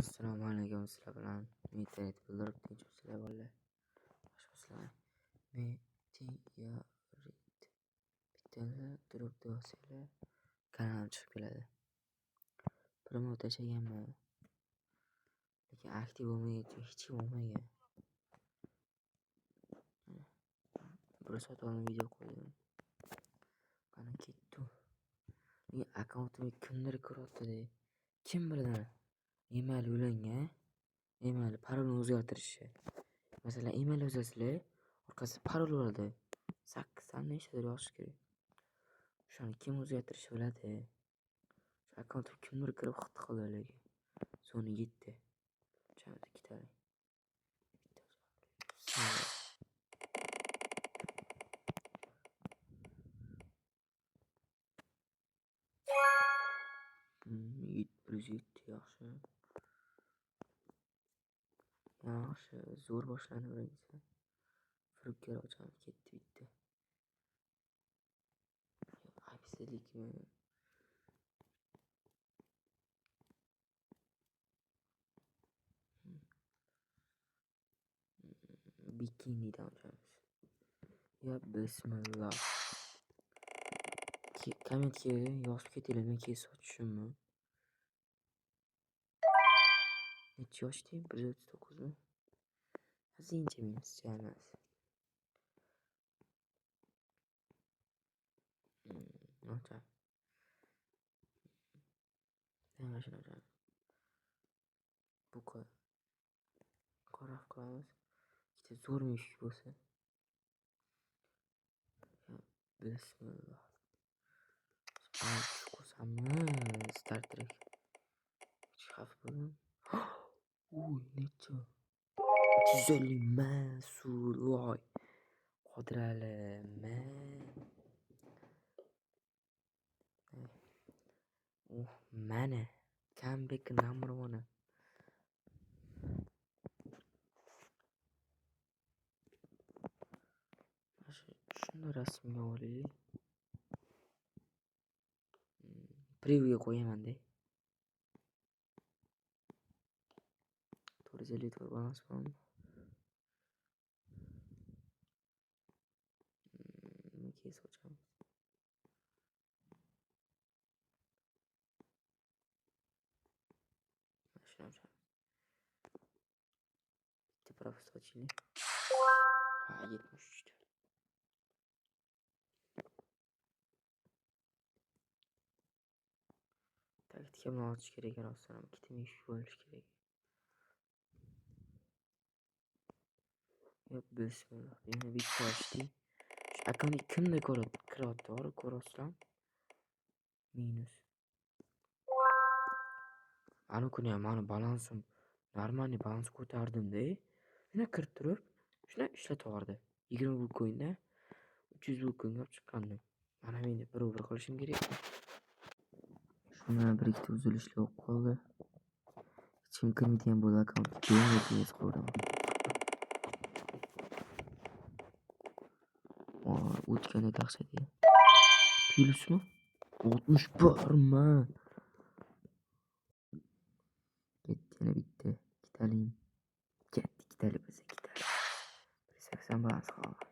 Assalomu alaykum, sizlar bilan meteorit bildirib tinchliklar bo'ldi. Sizlar meteorit bitta turib do'stlar kanal chiqib keladi. Promot tashlaganman. Lekin aktiv bo'lmagan, hech kim bo'lmagan. Bir soat oldin video qo'ydim. Qani ketdi. Men akkauntimga kimdir kiryapti-da. Kim biladi? Email ulangan. Email parolni o'zgartirishi. Masalan, email yozasizlar, orqasida parol bo'ladi. 8 ta nechtadir yozish kerak. Shuni kim o'zgartirishi biladi. Shu akkauntga kimdir kirib xato qildi lekin. Soni 7. Chamasi ikkitali. Yaxshi. Yaxshi, zo'r boshlanib birinchisi. Firibgar ochamiz ketdi bitta. Aybsizlikmi? Bikinidan ochamiz. Ya bismillah. Kommentga yozib ketinglar, men keyin sotishimmi? Necha yoshda? 139 mi? Azincha menimcha emas. Ochamiz. Mana shuni ochamiz. Bu qora qilamiz. Ikkita zo'r mushuk bo'lsa. Bismillah. Qo'ysammi? Startrek. Xavf bo'ldim. Necha? 350 mas'ul voy. Qodirali mana comeback number 1. Shuni rasmga olaylik. Previewga qo'yaman-da. 454 balans bor. Keyin sochamiz. Shuncha. Bitta profil sochaylik. 73. Taktika bilan ochish kerak rostdan ham. Ikkita mushuk bo'lishi kerak. Yo'q, bismillah. Yana bitta ochdik. Shu akkauntga kimdir kiryapti, borib ko'rasizlar. Minus. Ana kuni ham mani balansim normal balans ko'tardim-da. Yana kirib turib, shuni ishlataverdi. 20 bitcoinda 300 bitcoin olib chiqqandim. Mana menda bir qilishim kerak. Shuna bir ikkita uzilishlar bo'lib qoldi. Hech kim kirmaydigan bo'ldi akkauntga. Keyin qo'ydim. O'tganda dahshat edi. Plusmi? 61 ma. Ketdi yana bitta. Ikkitali. Ketdi ikkitali bo'lsa ikkitali. 180 balans qoldi.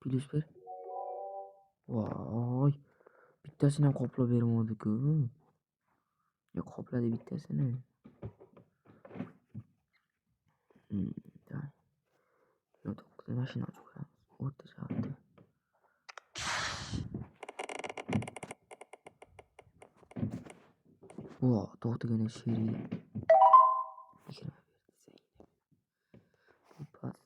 Plus 1. Voy. Bittasini ham qoplab bermadi-ku. Ya qopladi bittasini. Mashina ochib qo'yamiz. O'rta soatda. To'xtaganda sheri. 20 pas.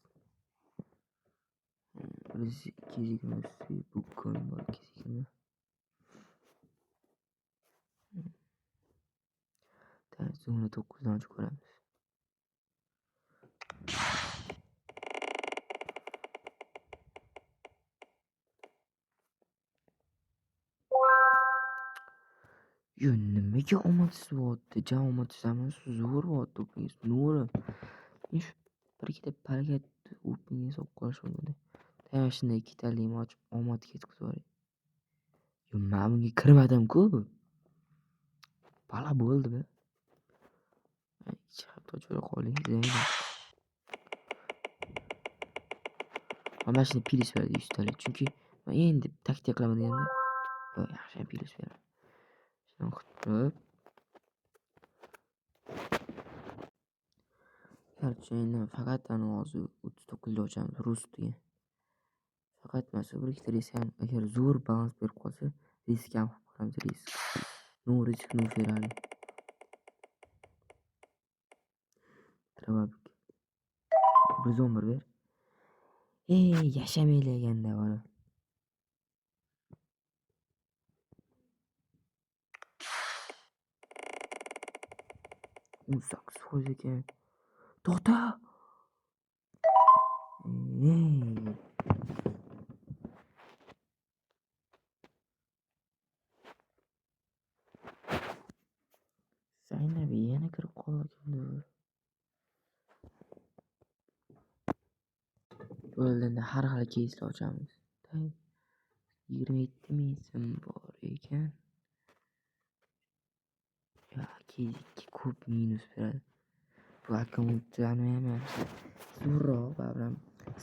220 bitcoin bor, 220. So'ngra 9 dan ochib ko'ramiz. Yo, nimaga omadsiz bo'lyapti? Omadsiz emas, zo'r bo'lyapti o'pingiz. Nuri. Ish bir ikkita palgat o'pingiz olib qolish bo'ldi. Mana shunday ikkitali ochib omad ketkazib yuboring. Yo, men bunga kirmadim-ku. Bala bo'ldi be. Hatto jo'ra qoling Zaynab. Mana shuni plyus beradi 100 talik. Chunki men endi taktik qilaman deganda, yaxshi plyus beraman. Shuni qilib Garchi endi faqat hozir 39 da ochamiz Rustga. Faqat mana shu bir ikkita risk ham agar zo'r balans berib qolsa, risk ham qilib ko'ramiz, risk. No risk, no Ferrari. Trababik. 111 ber. Yashamayliganda bora. Saksoz ekan. To'xta. Zaynab yana kirib qolgandir. O'ldianda har xil keyslar ochamiz. 27 ming so'm bor ekan. Keys 2 ko'p minus beradi. Bu akkauntni ham zo'rroq baribir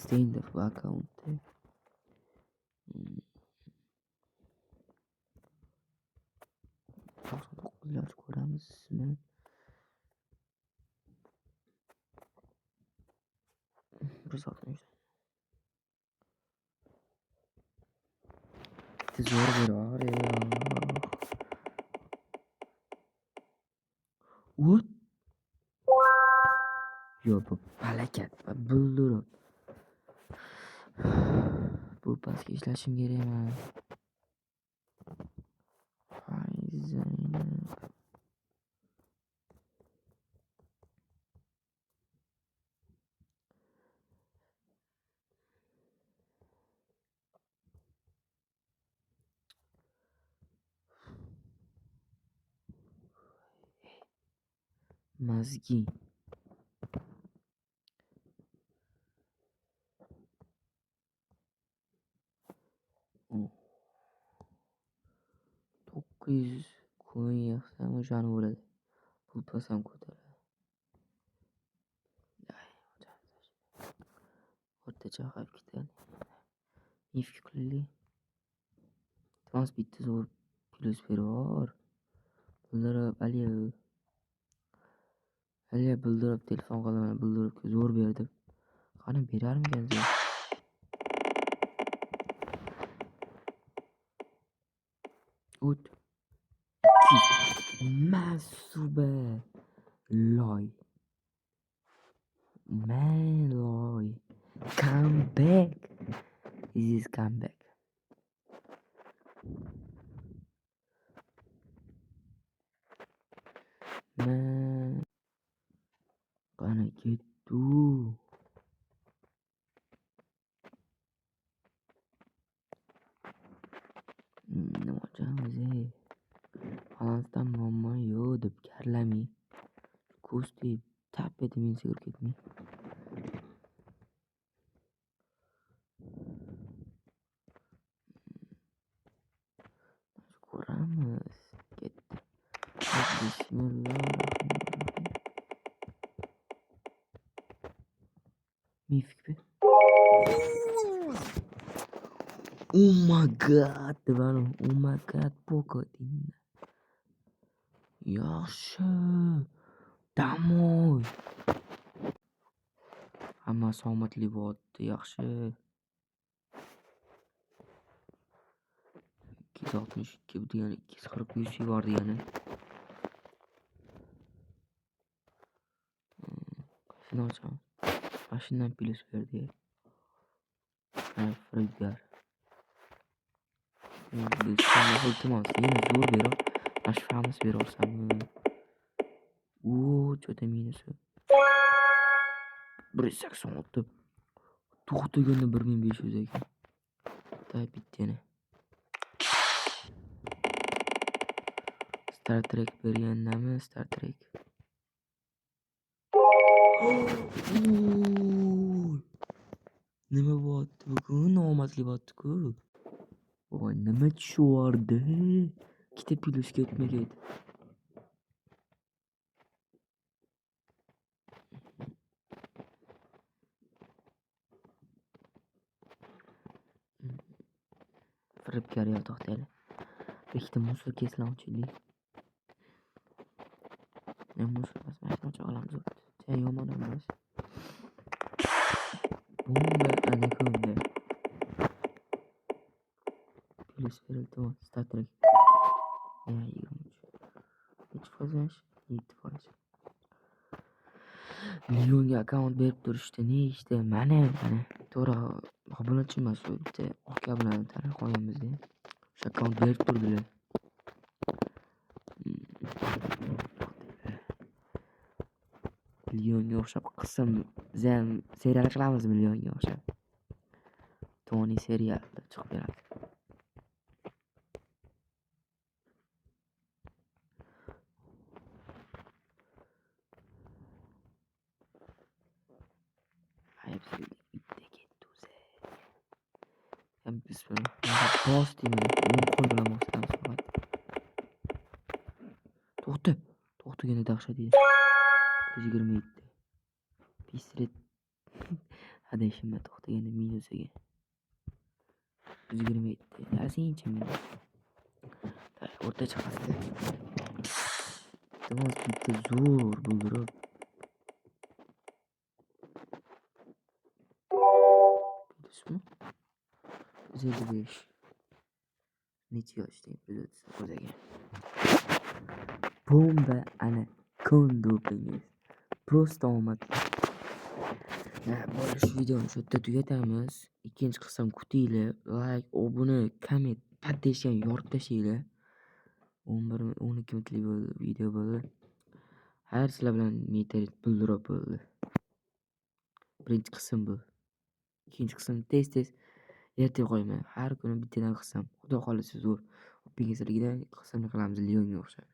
stender bu akkauntda. To'qqiz ko'ramizmi? Bir sotmish. Zo'r berar What? Yo, bu palakat va buldur. Bu pastga ishlashim kerak emas. Zaynab. Mazgi. To'qqiz kun yaqsam o'shani bo'ladi. Pul pasam ko'taradi. O'rtacha qilib ketadi. Ifkli. Trans bitta zo'r plyus beror. Bildirib Aliya bildirib telefon qilaman, bildirib zo'r berdi. Qani berarmikan zo'r? O't. Masuba. Loy. Maloy. Come back. This is come back. Qani ketdi. Nima qilamiz? Balansdan muammo yo'q deb karlamay. Ko'sti tap etib men sigir ketmay. Ko'ramiz. Ketdi. Bismillahirrohmanirrohim. Mifik be. Oh my god, bana. Oh my god, pokotin. Yaxshi. Damoy. Hamma omadli bo'pti, yaxshi. 262 degani 240 100 bor degani. Shuni ochamiz. Mashinadan plyus berdi. Firibgar. Biz iltimos, yana zo'r berib, mashfamiz berorsanmi? Cho'ta minusi. 186. To'xtaganda 1500 ekan. Bittani. Star Trek bergandami? Star Trek. Nima bo'pti bugun? Omadli bo'pti-ku. Voy, nima tushardi? Ikkita plyus ketmagan. firibgar yo to'xtanglar. Ikkita musor keslan ochaylik. Musor emas, mashina olamiz. Sen yomon emas. Bomba anakonda. Plus verildi. Start track. Ya 23. 7%. Millionga akkaunt berib turishdi. Ne ishda? Mana. To'g'ri, obunachi emas u. Bitta aka bilan tanib qolganmiz-da. O'sha akkaunt berib turdilar. Millionga o'xshab qism biz ham serial qilamiz millionga o'xshab. Tony serial chiqib beradi. Ayıpsızlık bitta ketdi o'zi. Ham biz buni boss deyman. O'ng qo'l bilan bosamiz faqat. To'xtaganda dahshat edi. 127. Pistolet. Adashma to'xtaganda minusiga. 127. Yasincha minus. O'rtacha qasdi. Iltimos bitta zo'r buldirib. Plusmi? 155. Necha yoshding o'zaga? Bomba anakonda o'pingiz. Просто omadli. Bo'lish videoni shu yerda tugatamiz. Ikkinchi qism kutinglar. Like, obuna, komment, paddeshga yorib tashinglar. 11-12 minutlik video bo'ldi. Har sizlar bilan meteorit buldirib bo'ldi. Birinchi qism bu. Ikkinchi qism tez erta qo'ymayman. Har kuni bittadan qilsam, xudo xolisa zo'r. O'pingizlarga qismni qilamiz Leonga o'xshab.